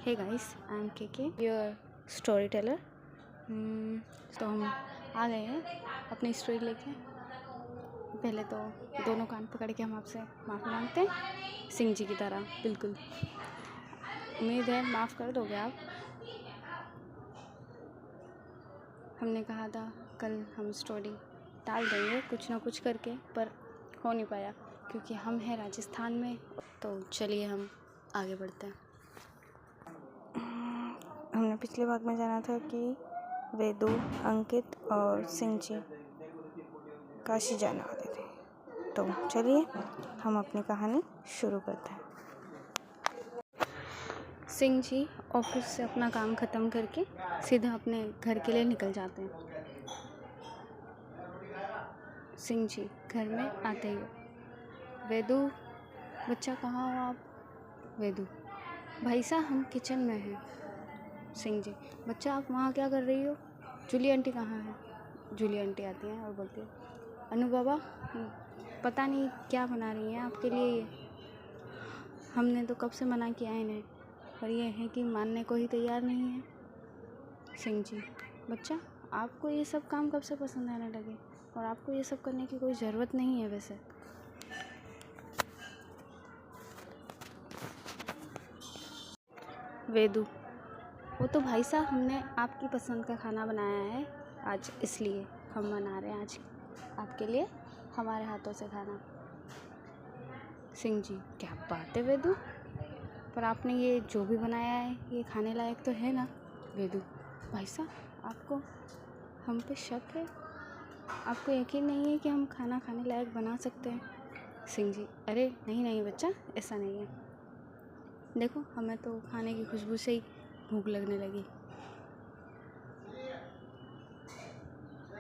Hey guys, I am के your story teller. तो हम आ गए हैं अपनी स्टोरी लेके। पहले तो दोनों कान पकड़ के हम आपसे माफ़ी मांगते हैं, सिंह जी की तरह। बिल्कुल, उम्मीद है माफ़ कर दोगे आप। हमने कहा था कल हम स्टोरी डाल देंगे कुछ ना कुछ करके, पर हो नहीं पाया क्योंकि हम हैं राजस्थान में। तो चलिए हम आगे बढ़ते हैं। हमने पिछले भाग में जाना था कि वेदू, अंकित और सिंह जी काशी जाने वाले थे। तो चलिए हम अपनी कहानी शुरू करते हैं। सिंह जी ऑफिस से अपना काम ख़त्म करके सीधा अपने घर के लिए निकल जाते हैं। सिंह जी घर में आते ही, वेदू बच्चा कहाँ हो आप? वेदू, भाई साहब हम किचन में हैं। सिंह जी, बच्चा आप वहाँ क्या कर रही हो? जूली आंटी कहाँ है? जूली आंटी आती हैं और बोलती है, अनु बाबा पता नहीं क्या बना रही हैं आपके लिए ये। हमने तो कब से मना किया है इन्हें, पर ये है कि मानने को ही तैयार नहीं है। सिंह जी, बच्चा आपको ये सब काम कब से पसंद आने लगे? और आपको ये सब करने की कोई ज़रूरत नहीं है वैसे। वेदू, वो तो भाई साहब हमने आपकी पसंद का खाना बनाया है आज, इसलिए हम बना रहे हैं आज आपके लिए हमारे हाथों से खाना। सिंह जी, क्या बात है वेदू, पर आपने ये जो भी बनाया है ये खाने लायक तो है ना? वेदू, भाई साहब आपको हम पे शक है? आपको यकीन नहीं है कि हम खाना खाने लायक बना सकते हैं? सिंह जी, अरे नहीं नहीं बच्चा, ऐसा नहीं है। देखो हमें तो खाने की खुशबू से ही भूख लगने लगी।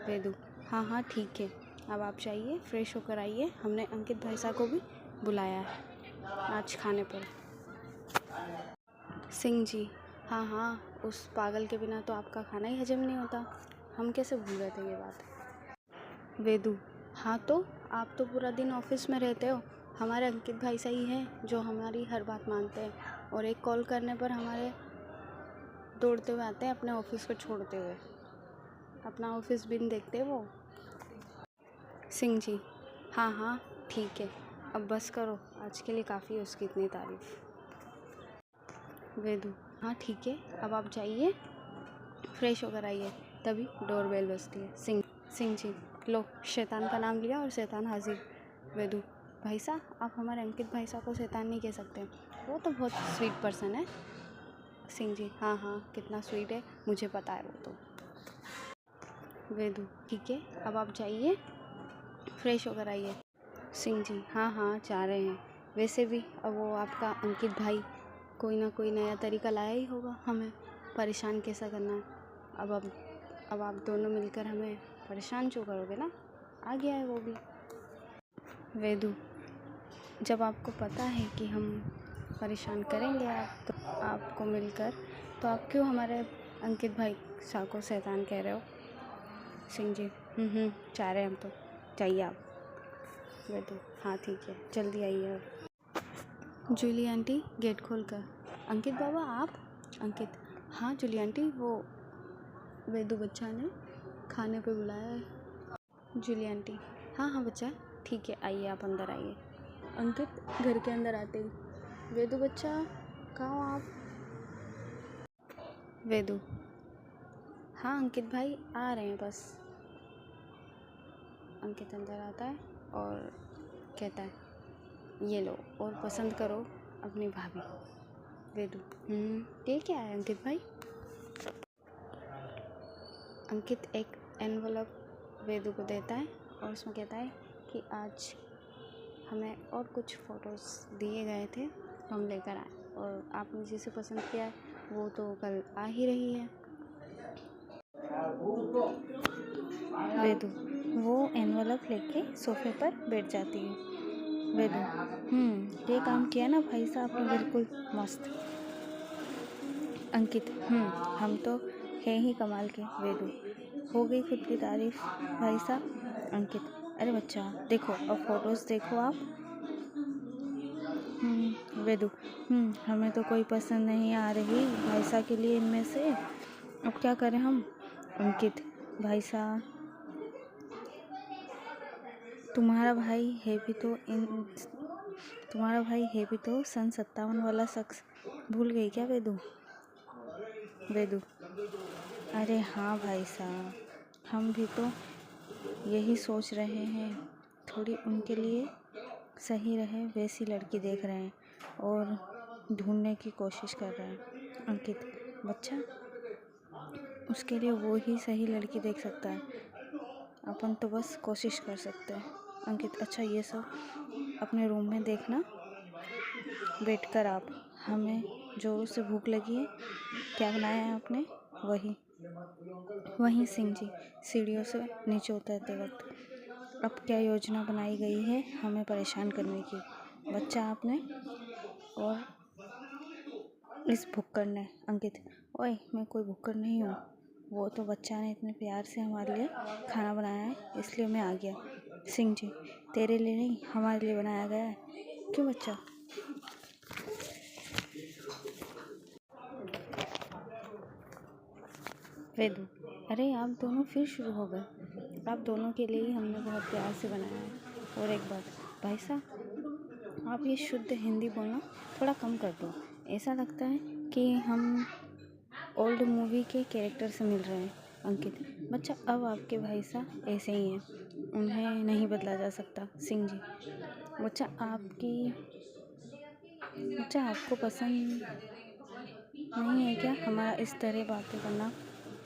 वेदू, हाँ हाँ ठीक है, अब आप जाइए फ्रेश होकर आइए। हमने अंकित भाई साहब को भी बुलाया है आज खाने पर। सिंह जी, हाँ हाँ, उस पागल के बिना तो आपका खाना ही हजम नहीं होता। हम कैसे भूल गए थे ये बात। वेदू, हाँ तो आप तो पूरा दिन ऑफिस में रहते हो। हमारे अंकित भाई साहब हैं जो हमारी हर बात मानते हैं और एक कॉल करने पर हमारे दौड़ते हुए आते हैं अपने ऑफिस को छोड़ते हुए। अपना ऑफिस बिन देखते हैं वो। सिंह जी, हाँ हाँ ठीक है, अब बस करो, आज के लिए काफ़ी है उसकी इतनी तारीफ। वेदू, हाँ ठीक है, अब आप जाइए फ्रेश होकर आइए। तभी डोरबेल बजती है। सिंह जी, लो शैतान का नाम लिया और शैतान हाजिर। वेदू, भाई साहब आप हमारे अंकित भाई साहब को शैतान नहीं कह सकते, वो तो बहुत स्वीट पर्सन है। सिंह जी, हाँ हाँ कितना स्वीट है मुझे पता है वो तो। वेदू, ठीक है, अब आप जाइए फ्रेश होकर आइए। सिंह जी, हाँ हाँ जा रहे हैं। वैसे भी अब वो आपका अंकित भाई कोई ना कोई नया तरीका लाया ही होगा हमें परेशान कैसा करना है। अब आप दोनों मिलकर हमें परेशान क्यों करोगे ना? आ गया है वो भी। वेदू, जब आपको पता है कि हम परेशान करेंगे आपको मिलकर, तो आप क्यों हमारे अंकित भाई साहब को शैतान कह रहे हो? सिंह जी, चाह रहे हैं हम तो, चाहिए आप। वेदू, हाँ ठीक है, जल्दी आइए। जूली आंटी गेट खोल कर, अंकित बाबा आप? अंकित, हाँ जूली आंटी, वो वेदू बच्चा ने खाने पे बुलाया है। जूली आंटी, हाँ हाँ बच्चा ठीक है, आइए आप अंदर आइए। अंकित घर के अंदर आते ही, वेदू बच्चा कहाँ हो आप? वेदू, हाँ अंकित भाई आ रहे हैं बस। अंकित अंदर आता है और कहता है, ये लो और पसंद करो अपनी भाभी। वेदू, ये क्या है अंकित भाई? अंकित एक एनवलप वेदू को देता है और उसमें कहता है कि आज हमें और कुछ फ़ोटोज़ दिए गए थे तो हम लेकर आए, और आपने जिसे पसंद किया है वो तो कल आ ही रही है। वेदू, वो एनवलप लेके सोफे पर बैठ जाती है। वेदू, ये काम किया ना भाई साहब आपने, बिल्कुल मस्त। अंकित, हम तो है ही कमाल के। वेदू, हो गई खुद की तारीफ भाई साहब। अंकित, अरे बच्चा देखो, अब फोटोज़ देखो आप। वेदु, हमें तो कोई पसंद नहीं आ रही भाई साहब के लिए इनमें से, अब क्या करें हम? अंकित, भाई साहब तुम्हारा भाई है भी तो सन 57 वाला शख्स, भूल गई क्या वेदु? वेदु, अरे हाँ भाई साहब, हम भी तो यही सोच रहे हैं, थोड़ी उनके लिए सही रहे वैसी लड़की देख रहे हैं और ढूंढने की कोशिश कर रहे हैं। अंकित, बच्चा, उसके लिए वो ही सही लड़की देख सकता है, अपन तो बस कोशिश कर सकते हैं। अंकित, अच्छा ये सब अपने रूम में देखना, बैठकर आप, हमें ज़ोरों से भूख लगी है, क्या बनाया है आपने? वही सिंह जी, सीढ़ियों से नीचे उतरते वक्त, अब क्या योजना बनाई गई है हमें परेशान करने की? बच्चा आपने और इस भुक्कड़ ने। अंकित, ओए मैं कोई भुक्कड़ नहीं हूँ, वो तो बच्चा ने इतने प्यार से हमारे लिए खाना बनाया है इसलिए मैं आ गया। सिंह जी, तेरे लिए नहीं हमारे लिए बनाया गया है, क्यों बच्चा? वेदु, अरे आप दोनों फिर शुरू हो गए, आप दोनों के लिए ही हमने बहुत प्यार से बनाया है। और एक बात भाई साहब, आप ये शुद्ध हिंदी बोलना थोड़ा कम कर दो, ऐसा लगता है कि हम ओल्ड मूवी के कैरेक्टर से मिल रहे हैं। अंकित, बच्चा अब आपके भाई साहब ऐसे ही हैं, उन्हें नहीं बदला जा सकता। सिंह जी, बच्चा आपको पसंद नहीं है क्या हमारा इस तरह बातें करना?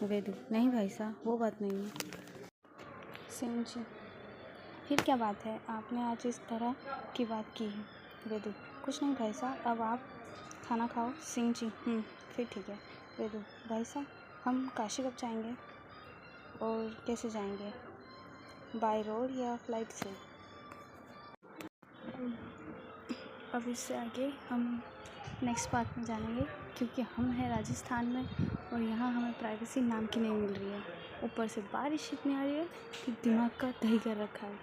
वेदु, नहीं भाई साहब, वो बात नहीं है। सिंह जी, फिर क्या बात है, आपने आज इस तरह की बात की है? वेदु, कुछ नहीं भाई साहब, अब आप खाना खाओ। सिंह जी, फिर ठीक है। वेदु, भाई साहब हम काशी कब जाएंगे और कैसे जाएंगे, बाय रोड या फ्लाइट से? अब इससे आगे हम नेक्स्ट पार्ट में जानेंगे, क्योंकि हम हैं राजस्थान में और यहाँ हमें प्राइवेसी नाम की नहीं मिल रही है, ऊपर से बारिश इतनी आ रही है कि दिमाग का दही कर रखा है।